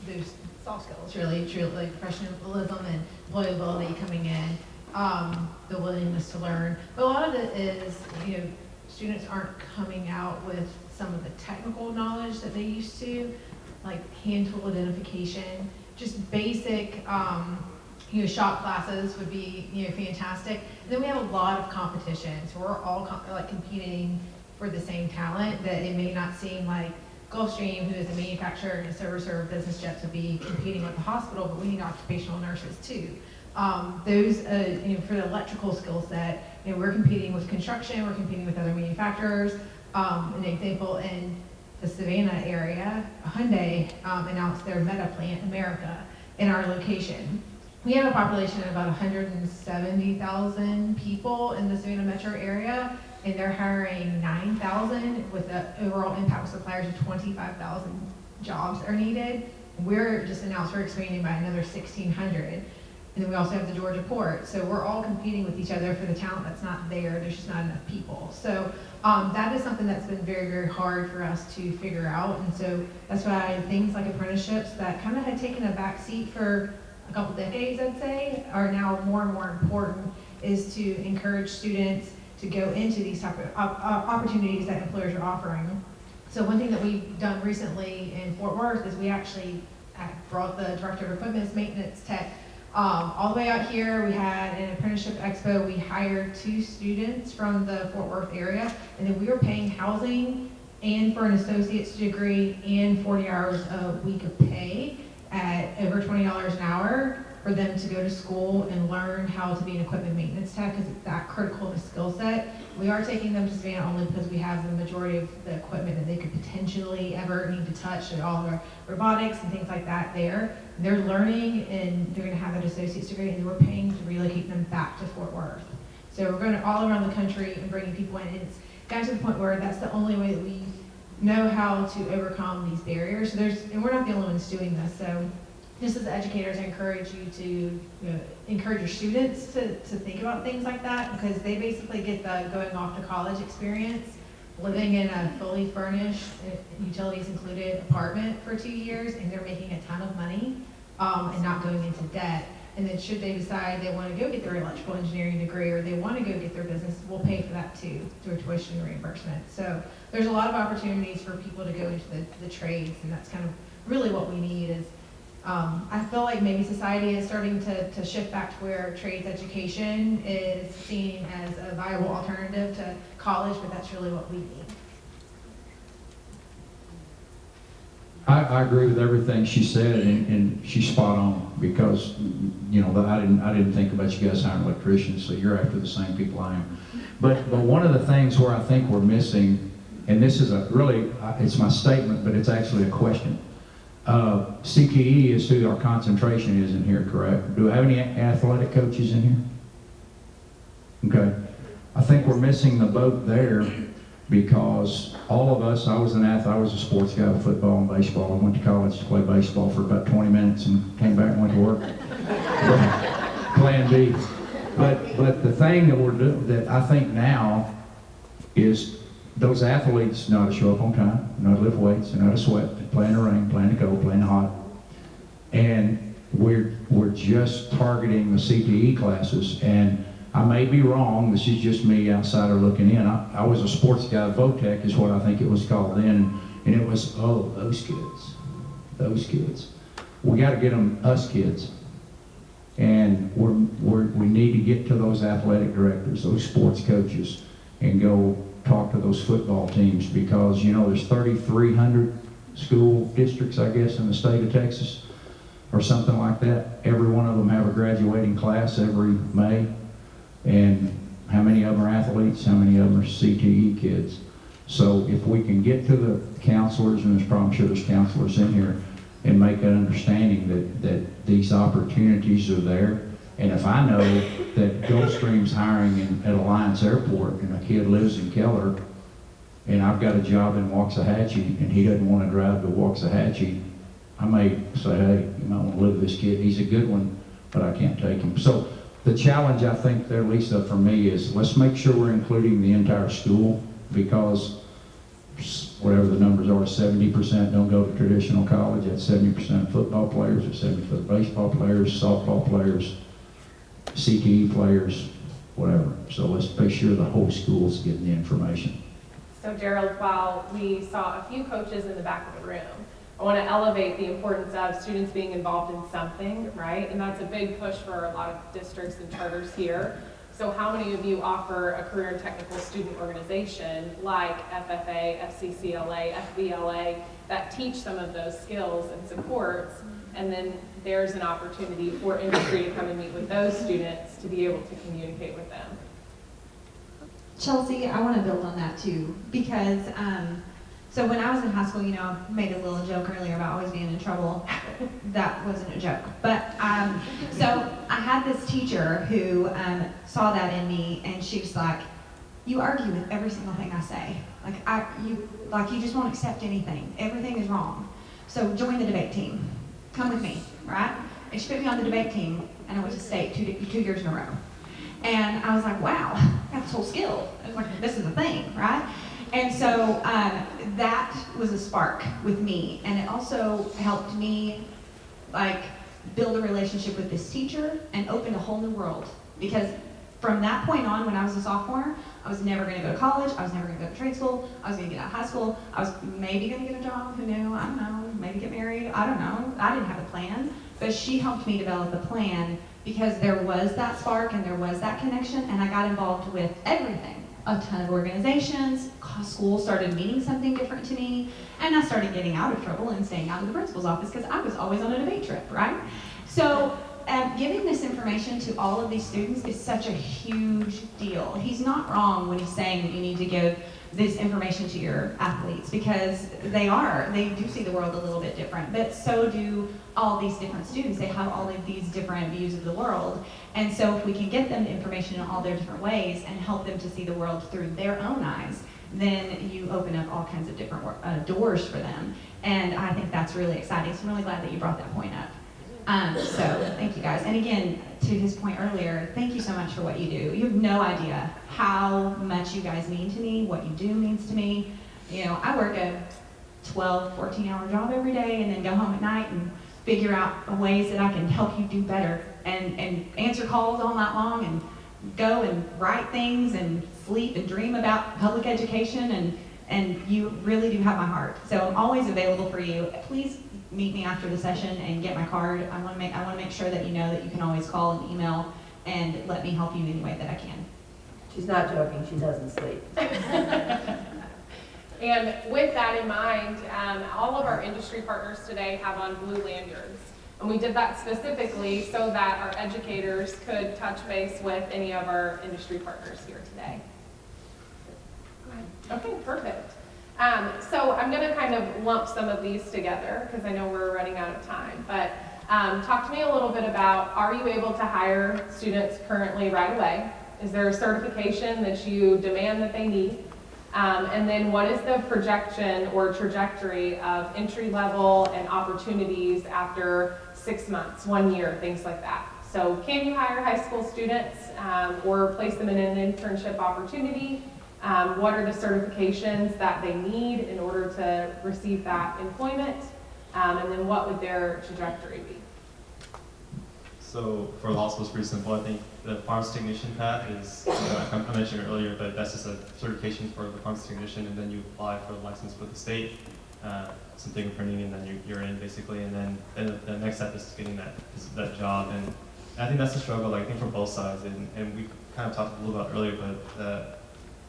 those soft skills, really, truly, like professionalism and employability coming in, the willingness to learn. But a lot of it is, students aren't coming out with some of the technical knowledge that they used to, like hand tool identification, just basic, shop classes would be, fantastic. And then we have a lot of competition, so we're all competing for the same talent, that it may not seem like Gulfstream, who is a manufacturer and a servicer of business jets, would be competing with the hospital, but we need occupational nurses too. Those, for the electrical skill set, we're competing with construction, we're competing with other manufacturers. An example in the Savannah area, Hyundai announced their Meta plant in America in our location. We have a population of about 170,000 people in the Savannah metro area, and they're hiring 9,000 with the overall impact with suppliers of 25,000 jobs are needed. We're just announced we're expanding by another 1,600. And then we also have the Georgia port. So we're all competing with each other for the talent that's not there. There's just not enough people. So that is something that's been very, very hard for us to figure out. And so that's why things like apprenticeships that kind of had taken a back seat for a couple decades, I'd say, are now more and more important, is to encourage students to go into these type of opportunities that employers are offering. So one thing that we've done recently in Fort Worth is we actually brought the director of equipment maintenance tech all the way out here. We had an apprenticeship expo. We hired 2 students from the Fort Worth area, and then we were paying housing and for an associate's degree and 40 hours a week of pay at over $20 an hour for them to go to school and learn how to be an equipment maintenance tech, because it's that critical of a skill set. We are taking them to Savannah only because we have the majority of the equipment that they could potentially ever need to touch, and all the robotics and things like that there. They're learning, and they're going to have an associate's degree, and we're paying to relocate them back to Fort Worth. So we're going all around the country and bringing people in. And it's gotten to the point where that's the only way that we know how to overcome these barriers. So and we're not the only ones doing this. So just as educators, I encourage you to encourage your students to think about things like that, because they basically get the going off to college experience, living in a fully furnished, utilities included apartment for 2 years, and they're making a ton of money and not going into debt. And then should they decide they want to go get their electrical engineering degree, or they want to go get their business, we'll pay for that too, through tuition reimbursement. So there's a lot of opportunities for people to go into the trades, and that's kind of really what we need is, I feel like maybe society is starting to shift back to where trades education is seen as a viable alternative to college, but that's really what we need. I agree with everything she said, and she's spot on, because I didn't think about you guys hiring electricians, so you're after the same people I am. But one of the things where I think we're missing, and this is it's my statement, but it's actually a question. CTE is who our concentration is in here, correct? Do we have any athletic coaches in here? Okay. I think we're missing the boat there, because all of us, I was a sports guy with football and baseball. I went to college to play baseball for about 20 minutes and came back and went to work. Plan B. But the thing that we're doing, that I think now, is those athletes know how to show up on time, know how to lift weights, know how to sweat, they play in the rain, play in the cold, play in the hot. And we're just targeting the CTE classes. And I may be wrong, this is just me, outsider looking in. I was a sports guy, VOTEC is what I think it was called then, and it was, oh, those kids. We got to get them, us kids. And we need to get to those athletic directors, those sports coaches, and go talk to those football teams, because there's 3,300 school districts, I guess, in the state of Texas, or something like that. Every one of them have a graduating class every May. And how many of them are athletes? How many of them are CTE kids? So if we can get to the counselors, and I'm sure there's counselors in here, and make an understanding that these opportunities are there, And if I know that Gulfstream's hiring at Alliance Airport and a kid lives in Keller, and I've got a job in Waxahachie and he doesn't want to drive to Waxahachie, I may say, hey, you might want to live with this kid. He's a good one, but I can't take him. So the challenge, I think, there, Lisa, for me is let's make sure we're including the entire school, because whatever the numbers are, 70% don't go to traditional college. That's 70% of football players, or 70% of baseball players, softball players, CTE players, whatever. So let's make sure the whole school's getting the information. So Gerald, while we saw a few coaches in the back of the room, I want to elevate the importance of students being involved in something, right? And that's a big push for a lot of districts and charters here. So how many of you offer a career and technical student organization like FFA, FCCLA, FBLA that teach some of those skills and supports, and then there's an opportunity for industry to come and meet with those students to be able to communicate with them? Chelsea, I want to build on that too, because so when I was in high school, you know, I made a little joke earlier about always being in trouble. That wasn't a joke. But so I had this teacher who saw that in me, and she was like, "You argue with every single thing I say. You just won't accept anything. Everything is wrong. So join the debate team. Come with me, right?" And she put me on the debate team, and I went to state two years in a row. And I was like, wow, I got this whole skill. I was like, this is a thing, right? And so that was a spark with me. And it also helped me build a relationship with this teacher and open a whole new world. Because from that point on, when I was a sophomore, I was never going to go to college. I was never going to go to trade school. I was going to get out of high school. I was maybe going to get a job. Who knew? I don't know. Maybe get married. I don't know. I didn't have a plan. But she helped me develop a plan, because there was that spark and there was that connection, and I got involved with everything. A ton of organizations, school started meaning something different to me, and I started getting out of trouble and staying out of the principal's office because I was always on a debate trip, right? So giving this information to all of these students is such a huge deal. He's not wrong when he's saying that you need to give this information to your athletes, because they do see the world a little bit different, but so do all these different students. They have all of these different views of the world. And so if we can get them information in all their different ways and help them to see the world through their own eyes, then you open up all kinds of different doors for them. And I think that's really exciting. So I'm really glad that you brought that point up. So thank you guys. And again, to his point earlier, thank you so much for what you do. You have no idea how much you guys mean to me, what you do means to me. You know, I work a 12, 14-hour job every day and then go home at night and figure out ways that I can help you do better and answer calls all night long and go and write things and sleep and dream about public education, and you really do have my heart. So I'm always available for you. Please meet me after the session and get my card. I want to make sure that you know that you can always call and email and let me help you in any way that I can. She's not joking, she doesn't sleep. And with that in mind, all of our industry partners today have on blue lanyards. And we did that specifically so that our educators could touch base with any of our industry partners here today. Okay, perfect. So I'm going to kind of lump some of these together because I know we're running out of time. But talk to me a little bit about, are you able to hire students currently right away? Is there a certification that you demand that they need? And then what is the projection or trajectory of entry level and opportunities after 6 months, 1 year, things like that? So can you hire high school students or place them in an internship opportunity? What are the certifications that they need in order to receive that employment? And then what would their trajectory be? So for law school, it's pretty simple. I think the pharmacy technician path is, I mentioned it earlier, but that's just a certification for the pharmacy technician, and then you apply for the license with the state, some fingerprinting, and then you're in basically. And then the next step is getting that job. And I think that's the struggle, I think, from both sides. And we kind of talked a little about earlier, but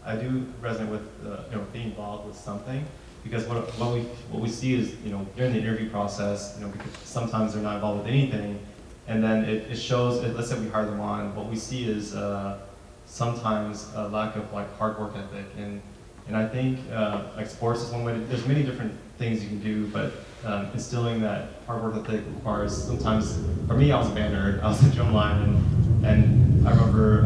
I do resonate with being involved with something, because what we see is during the interview process, because sometimes they're not involved with anything. And then it shows, let's say we hire them on, what we see is sometimes a lack of hard work ethic. And And I think like sports is one way. There's many different things you can do, but instilling that hard work ethic requires sometimes. For me, I was a band nerd. I was a drum line, and I remember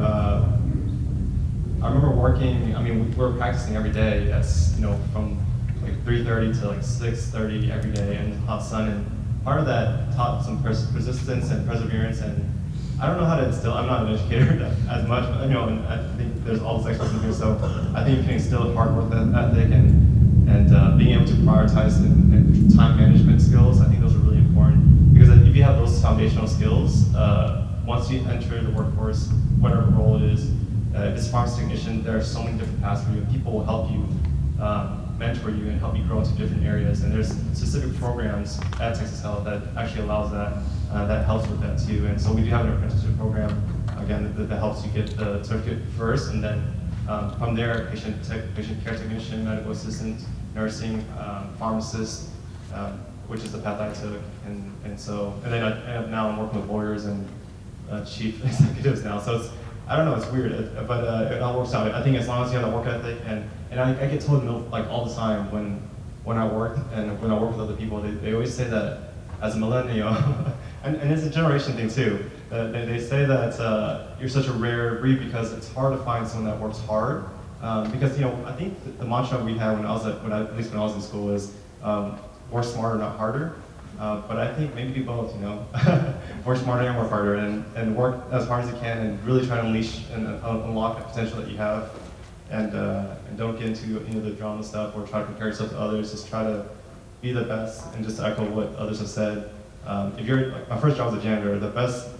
working. I mean, we were practicing every day. That's from like 3:30 to like 6:30 every day in the hot sun, and part of that taught some persistence and perseverance. And I don't know how to instill. I'm not an educator as much, but and I think there's all this experts in here. So I think you can instill hard work ethic and being able to prioritize and time management skills. I think those are really important because if you have those foundational skills, once you enter the workforce, whatever role it is, if it's a pharmacy technician, there are so many different paths for you. People will help you, mentor you, and help you grow into different areas. And there's specific programs at Texas Health that actually allows that. That helps with that too. And so we do have an apprenticeship program, again, that helps you get the certificate first, and then from there, patient care technician, medical assistant, nursing, pharmacist, which is the path I took. And then now I'm working with lawyers and chief executives now. So it's, I don't know, it's weird, but it all works out. I think as long as you have the work ethic, and I get told like all the time when I work and when I work with other people, they always say that as a millennial, and it's a generation thing too, they say that you're such a rare breed because it's hard to find someone that works hard. Because I think the mantra we had at least when I was in school is work smarter, not harder. But I think maybe do both, work smarter and work harder, and work as hard as you can, and really try to unleash and unlock the potential that you have, and don't get into the drama stuff or try to compare yourself to others. Just try to be the best, and just to echo what others have said. If you're like, my first job was a janitor,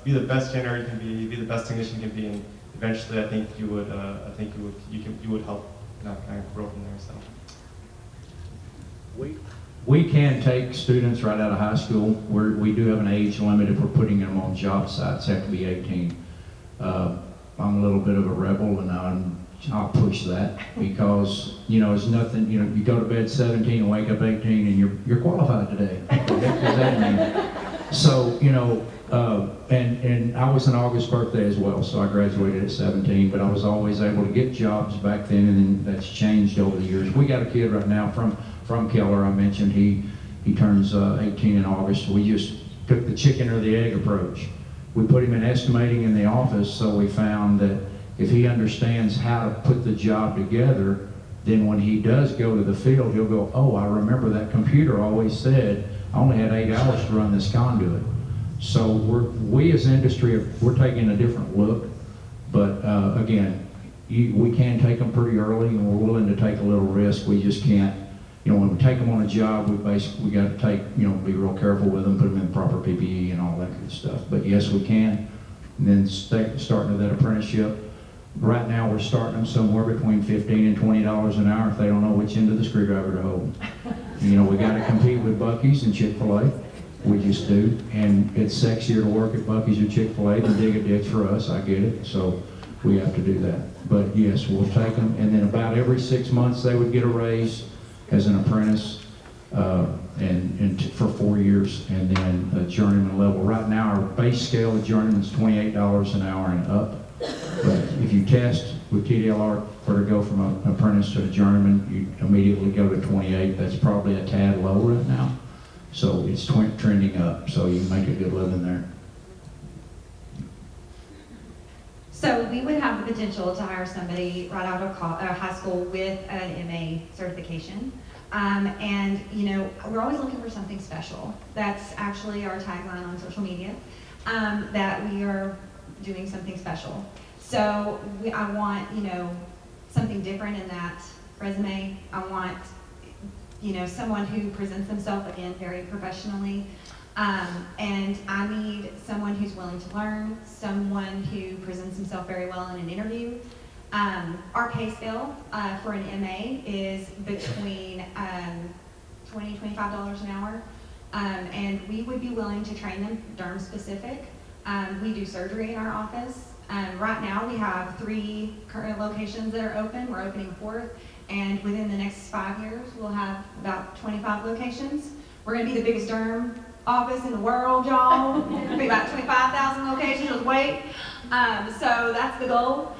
be the best janitor you can be the best technician you can be, and eventually I think you would help kind of grow from there. So. We can take students right out of high school. We do have an age limit if we're putting them on job sites. They have to be 18. I'm a little bit of a rebel, and I'll push that because it's nothing. You go to bed 17 and wake up 18, and you're qualified today. What the heck does that mean? So and I was an August birthday as well, so I graduated at 17. But I was always able to get jobs back then, and then that's changed over the years. We got a kid right now from Keller. I mentioned he turns 18 in August. We just took the chicken or the egg approach. We put him in estimating in the office, so we found that if he understands how to put the job together, then when he does go to the field, he'll go, oh, I remember that computer always said I only had 8 hours to run this conduit. So we as industry, we're taking a different look, but again, we can take them pretty early, and we're willing to take a little risk. We just can't, when we take them on a job, we got to take, be real careful with them, put them in proper PPE and all that good stuff. But yes, we can. And then starting with that apprenticeship. Right now, we're starting them somewhere between $15 and $20 an hour if they don't know which end of the screwdriver to hold. We got to compete with Buc-ee's and Chick-fil-A. We just do. And it's sexier to work at Buc-ee's or Chick-fil-A than dig a ditch for us. I get it. So we have to do that. But yes, we'll take them. And then about every 6 months, they would get a raise as an apprentice and for 4 years. And then a journeyman level. Right now, our base scale of journeyman is $28 an hour and up. But if you test with TDLR for to go from an apprentice to a journeyman, you immediately go to 28. That's probably a tad low right now. So it's trending up, so you can make a good living there. So we would have the potential to hire somebody right out of high school with an MA certification. And we're always looking for something special. That's actually our tagline on social media, that we are doing something special. So I want, something different in that resume. I want, someone who presents themselves, again, very professionally. And I need someone who's willing to learn, someone who presents himself very well in an interview. Our pay scale for an MA is between $20, $25 an hour. And we would be willing to train them derm specific. We do surgery in our office. Right now we have 3 current locations that are open. We're opening a 4th, and within the next 5 years we'll have about 25 locations. We're going to be the biggest derm office in the world, y'all. It'll be about 25,000 locations. Just wait. So that's the goal.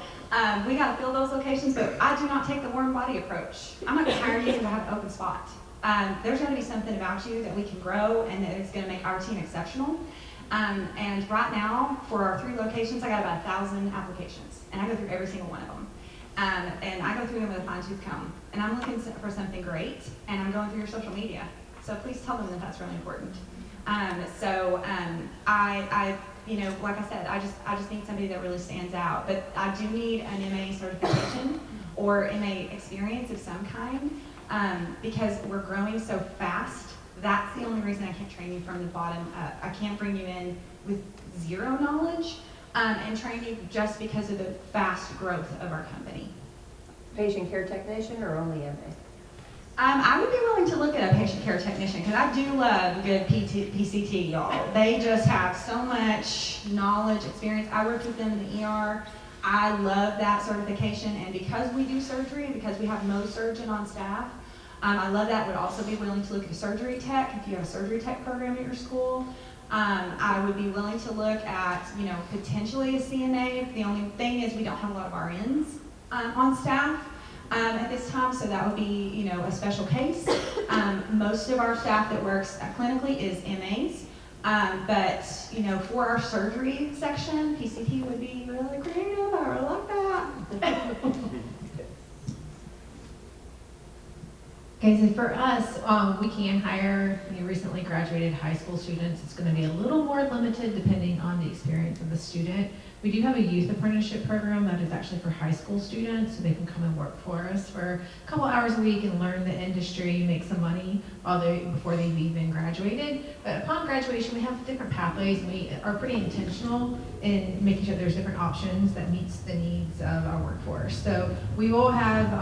We got to fill those locations, but I do not take the warm body approach. I'm not going to hire you to have an open spot. There's going to be something about you that we can grow and that is going to make our team exceptional. And right now, for our 3 locations, I got about 1,000 applications, and I go through every single one of them. And I go through them with a fine-tooth comb. And I'm looking for something great, and I'm going through your social media. So please tell them that that's really important. You know, like I said, I just need somebody that really stands out. But I do need an MA certification or MA experience of some kind, because we're growing so fast. That's the only reason I can't train you from the bottom up. I can't bring you in with 0 knowledge and train you just because of the fast growth of our company. Patient care technician or only MA? I would be willing to look at a patient care technician because I do love good PCT, y'all. They just have so much knowledge, experience. I worked with them in the ER. I love that certification, and because we do surgery and because we have no surgeon on staff, I love that. Would also be willing to look at a surgery tech if you have a surgery tech program at your school. I would be willing to look at, you know, potentially a CNA. The only thing is we don't have a lot of RNs on staff at this time, so that would be, you know, a special case. Most of our staff that works clinically is MAs, but, you know, for our surgery section, PCT would be really creative. I really like that. Okay, so for us, we can hire recently graduated high school students. It's going to be a little more limited depending on the experience of the student. We do have a youth apprenticeship program that is actually for high school students, so they can come and work for us for a couple hours a week and learn the industry, make some money before they've even graduated. But upon graduation, we have different pathways, and we are pretty intentional in making sure there's different options that meets the needs of our workforce. So we will have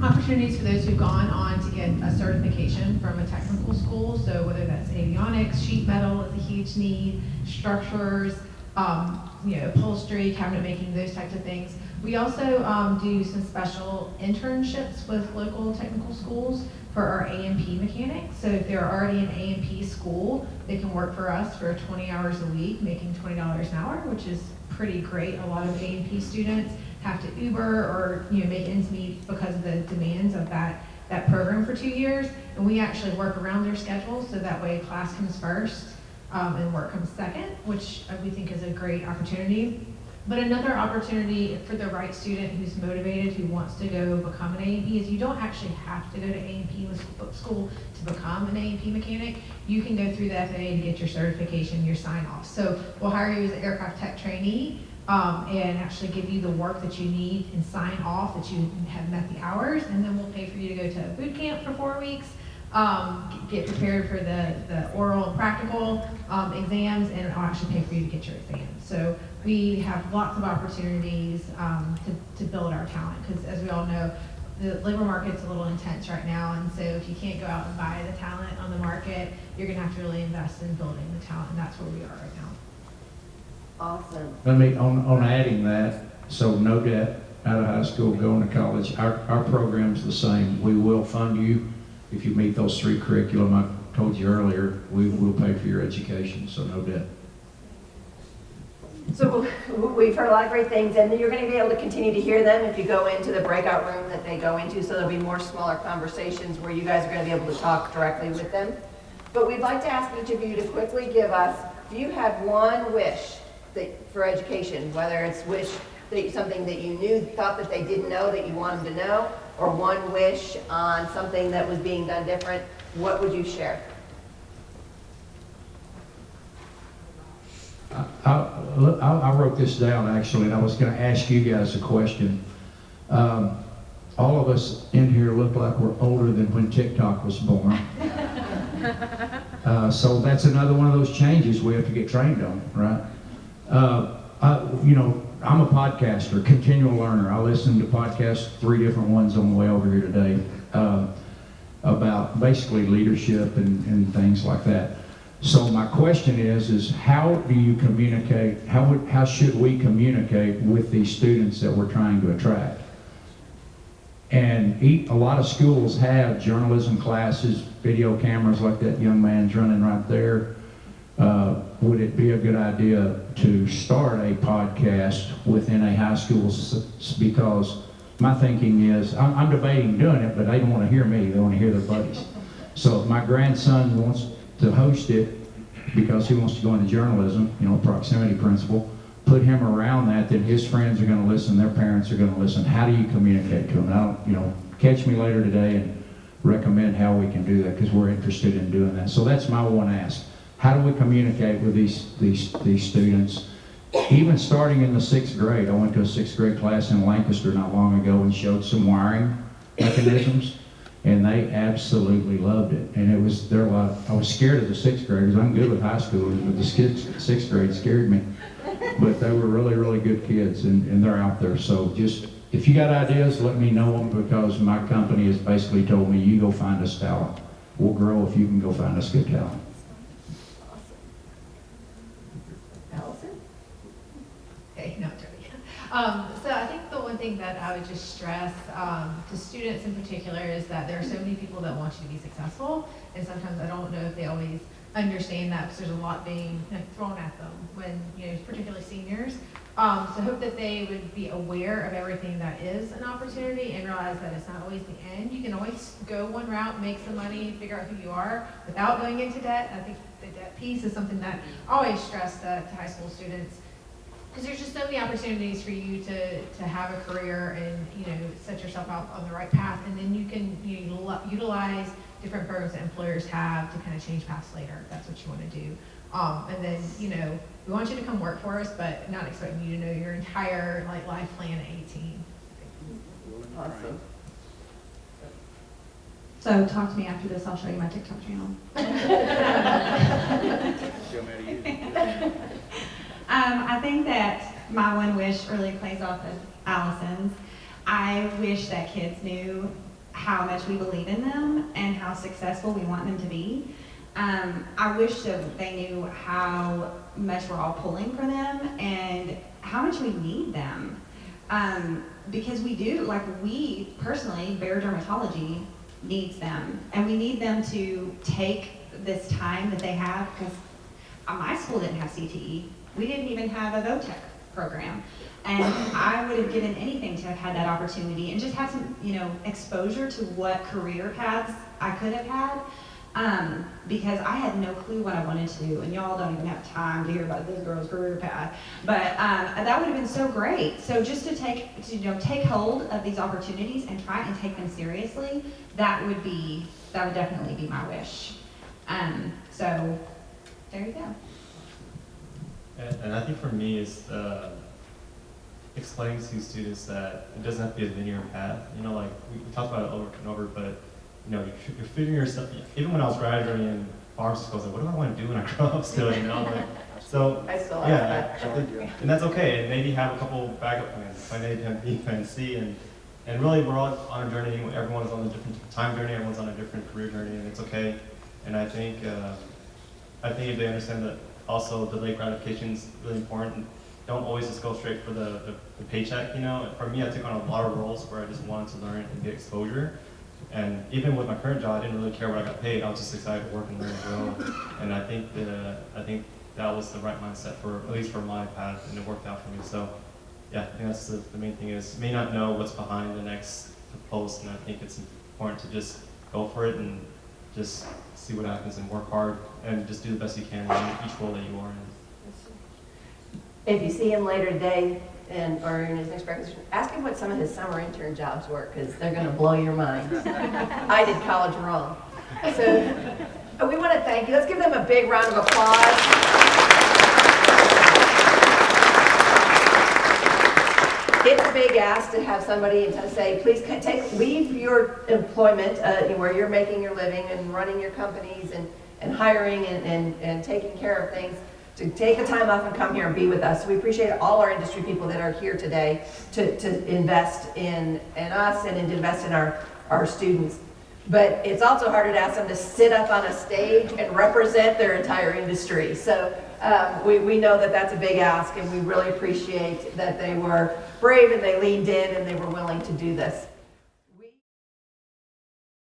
opportunities for those who've gone on to get a certification from a technical school. So whether that's avionics, sheet metal is a huge need, structures, upholstery, cabinet making, those types of things. We also do some special internships with local technical schools for our A&P mechanics. So if they're already in A&P school, they can work for us for 20 hours a week, making $20 an hour, which is pretty great. A lot of A&P students have to Uber or make ends meet because of the demands of that program for 2 years. And we actually work around their schedule, so that way class comes first and work comes second, which we think is a great opportunity. But another opportunity for the right student who's motivated, who wants to go become an A&P, is you don't actually have to go to A&P school to become an A&P mechanic. You can go through the FAA to get your certification, your sign-off. So we'll hire you as an aircraft tech trainee and actually give you the work that you need and sign off that you have met the hours, and then we'll pay for you to go to boot camp for 4 weeks, get prepared for the oral and practical exams, and I'll actually pay for you to get your exams. So we have lots of opportunities to build our talent, because as we all know, the labor market's a little intense right now, and so if you can't go out and buy the talent on the market, you're going to have to really invest in building the talent, and that's where we are right now. Awesome. Let me, on adding that, so no debt out of high school, going to college, our program's the same. We will fund you if you meet those 3 curriculum I told you earlier. We will pay for your education, so no debt. So we've heard a lot of great things, and you're going to be able to continue to hear them if you go into the breakout room that they go into, so there'll be more smaller conversations where you guys are going to be able to talk directly with them. But we'd like to ask each of you to quickly give us, do you have one wish for education, whether it's something that you thought that they didn't know that you wanted to know, or one wish on something that was being done different? What would you share? I wrote this down actually, and I was going to ask you guys a question. All of us in here look like we're older than when TikTok was born. So that's another one of those changes we have to get trained on, right? I'm a podcaster, continual learner. I listen to podcasts, 3 different ones on the way over here today, about basically leadership and things like that. So my question is how do you communicate, how should we communicate with these students that we're trying to attract? And a lot of schools have journalism classes, video cameras like that young man's running right there. would it be a good idea to start a podcast within a high school? Because my thinking is, I'm debating doing it, but they don't want to hear me, they want to hear their buddies. So if my grandson wants to host it because he wants to go into journalism, proximity principle, put him around that, then his friends are going to listen, their parents are going to listen. How do you communicate to them? Now, catch me later today and recommend how we can do that, because we're interested in doing that. So that's my one ask. How do we communicate with these students? Even starting in the 6th grade, I went to a 6th grade class in Lancaster not long ago and showed some wiring mechanisms, and they absolutely loved it. And it was I was scared of the 6th graders. I'm good with high schoolers, but the 6th grade scared me. But they were really, really good kids, and they're out there. So just, if you got ideas, let me know them, because my company has basically told me, you go find us talent. We'll grow if you can go find us good talent. Allison? Okay, no, Jody. So I think the one thing that I would just stress to students in particular is that there are so many people that want you to be successful, and sometimes I don't know if they always understand that, because there's a lot being thrown at them when, particularly seniors. So I hope that they would be aware of everything that is an opportunity and realize that it's not always the end. You can always go one route, make some money, figure out who you are without going into debt. I think the debt piece is something that I always stress to high school students, because there's just so many opportunities for you to have a career and, set yourself out on the right path, and then you can utilize different programs that employers have to kind of change paths later, if that's what you want to do. And then, we want you to come work for us, but not expecting you to know your entire life plan at 18. Awesome. So talk to me after this, I'll show you my TikTok channel. Show me how to use it. I think that my one wish really plays off of Allison's. I wish that kids knew how much we believe in them and how successful we want them to be. I wish that they knew how much we're all pulling for them and how much we need them. Because we do, we personally, Bayer Dermatology needs them. And we need them to take this time that they have, because my school didn't have CTE. We didn't even have a VOTEC program. And I would have given anything to have had that opportunity and just have some, exposure to what career paths I could have had. Because I had no clue what I wanted to do, and y'all don't even have time to hear about this girl's career path. But that would have been so great. So just to take hold of these opportunities and try and take them seriously, that would definitely be my wish. So there you go. And I think for me is explaining to students that it doesn't have to be a linear path. We talked about it over and over, but you're figuring yourself. Even when I was graduating in pharmacy school, I was like, what do I want to do when I grow up? Still, So I still yeah, I think, and that's okay. And maybe have a couple backup plans, plan A, plan B, plan C, and really we're all on a journey. Everyone's on a different time journey. Everyone's on a different career journey, and it's okay. And I think if they understand that also delayed gratification is really important. Don't always just go straight for the paycheck. For me, I took on a lot of roles where I just wanted to learn and get exposure. And even with my current job, I didn't really care what I got paid. I was just excited to work and learn and grow. And I think that was the right mindset at least for my path, and it worked out for me. So yeah, I think that's the main thing is, may not know what's behind the next post, and I think it's important to just go for it and just see what happens and work hard and just do the best you can in each role that you are in. If you see him later today or in his next breakfast, ask him what some of his summer intern jobs were, because they're going to blow your mind. I did college wrong. So we want to thank you. Let's give them a big round of applause. It's a big ask to have somebody to say, please leave your employment where you're making your living and running your companies and hiring and taking care of things, to take the time off and come here and be with us. So we appreciate all our industry people that are here today to invest in us and to invest in our students. But it's also harder to ask them to sit up on a stage and represent their entire industry. So we know that that's a big ask, and we really appreciate that they were brave and they leaned in and they were willing to do this.